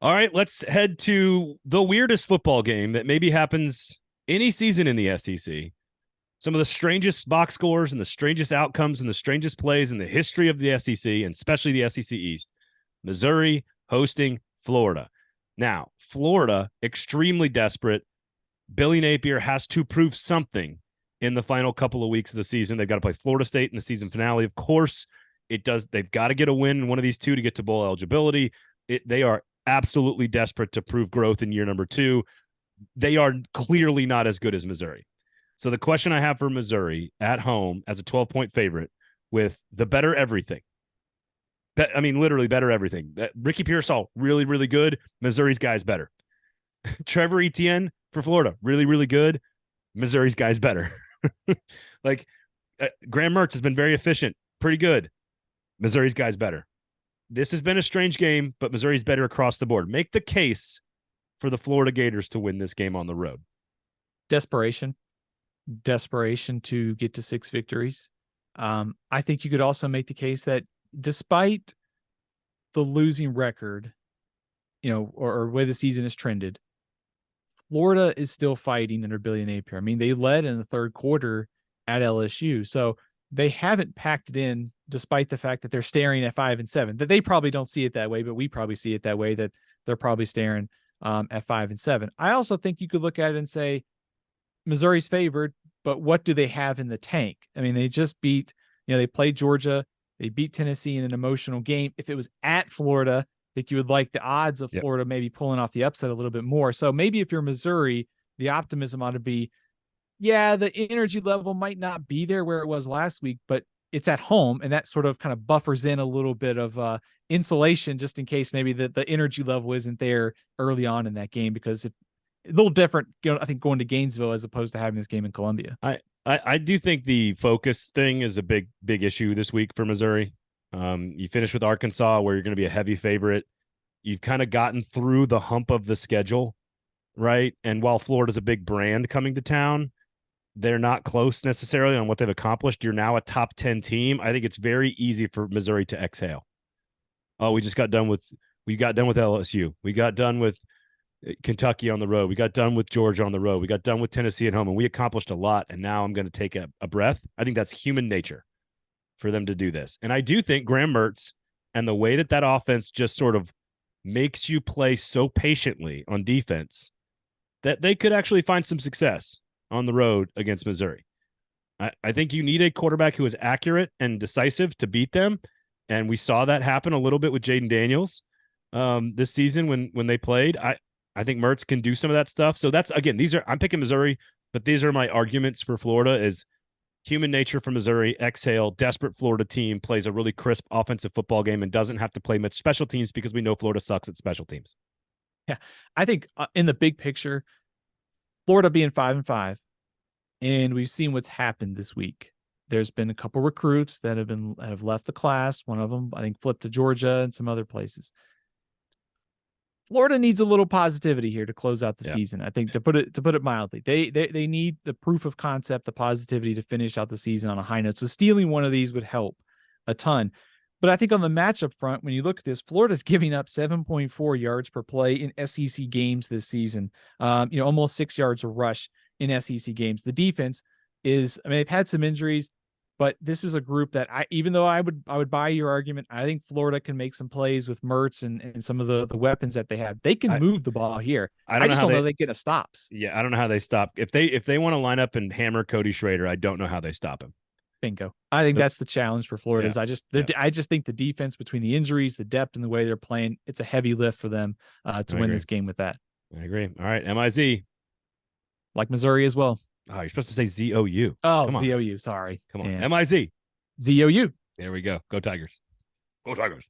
All right, let's head to the weirdest football game that maybe happens any season in the SEC. Some of the strangest box scores and the strangest outcomes and the strangest plays in the history of the SEC, and especially the SEC East. Missouri hosting Florida. Now, Florida, extremely desperate. Billy Napier has to prove something in the final couple of weeks of the season. They've got to play Florida State in the season finale. Of course, they've got to get a win in one of these two to get to bowl eligibility. They are absolutely desperate to prove growth in year number 2. They are clearly not as good as Missouri. So the question I have for Missouri at home as a 12-point favorite with the better everything. Literally better everything. Ricky Pearsall, really, really good. Missouri's guy's better. Trevor Etienne for Florida, really, really good. Missouri's guy's better. Graham Mertz has been very efficient, pretty good. Missouri's guy's better. This has been a strange game, but Missouri's better across the board. Make the case for the Florida Gators to win this game on the road. Desperation to get to 6 victories. I think you could also make the case that despite the losing record, or way the season has trended, Florida is still fighting under Billy Napier. I mean, they led in the third quarter at LSU. So they haven't packed it in, despite the fact that they're staring at 5-7. That they probably don't see it that way, but we probably see it that way, that they're probably staring at 5-7. I also think you could look at it and say Missouri's favored, but what do they have in the tank? I mean, they just beat, they played Georgia, they beat Tennessee in an emotional game. If it was at Florida, I think you would like the odds of Florida maybe pulling off the upset a little bit more. So maybe if you're Missouri, the optimism ought to be, the energy level might not be there where it was last week, but it's at home, and that sort of kind of buffers in a little bit of insulation just in case maybe the energy level isn't there early on in that game, because a little different, I think, going to Gainesville as opposed to having this game in Columbia. I do think the focus thing is a big issue this week for Missouri. You finish with Arkansas, where you're going to be a heavy favorite. You've kind of gotten through the hump of the schedule, right? And while Florida's a big brand coming to town, they're not close necessarily on what they've accomplished. You're now a top 10 team. I think it's very easy for Missouri to exhale. Oh, we got done with LSU. We got done with Kentucky on the road. We got done with Georgia on the road. We got done with Tennessee at home, and we accomplished a lot. And now I'm going to take a breath. I think that's human nature for them to do this. And I do think Graham Mertz and the way that offense just sort of makes you play so patiently on defense that they could actually find some success on the road against Missouri. I think you need a quarterback who is accurate and decisive to beat them. And we saw that happen a little bit with Jaden Daniels this season when they played. I think Mertz can do some of that stuff. So that's, again, I'm picking Missouri, but these are my arguments for Florida is human nature for Missouri, exhale, desperate Florida team plays a really crisp offensive football game and doesn't have to play much special teams because we know Florida sucks at special teams. Yeah. I think in the big picture, Florida being 5-5, and we've seen what's happened this week. There's been a couple recruits that have left the class. One of them, I think, flipped to Georgia and some other places. Florida needs a little positivity here to close out the season. I think, to put it mildly, they need the proof of concept, the positivity to finish out the season on a high note. So stealing one of these would help a ton. But I think on the matchup front, when you look at this, Florida's giving up 7.4 yards per play in SEC games this season. Almost 6 yards a rush in SEC games. The defense is, they've had some injuries, but this is a group that even though I would buy your argument, I think Florida can make some plays with Mertz and some of the weapons that they have. They can move the ball here. I just don't know they get a stops. Yeah, I don't know how they stop. If they want to line up and hammer Cody Schrader, I don't know how they stop him. Bingo. I think that's the challenge for Florida. Is I just think the defense, between the injuries, the depth, and the way they're playing, it's a heavy lift for them to win this game with that. I agree. All right, MIZ. Like Missouri as well. Oh, you're supposed to say ZOU. Oh, ZOU. Sorry. Come on. Yeah. MIZ. ZOU. There we go. Go Tigers. Go Tigers.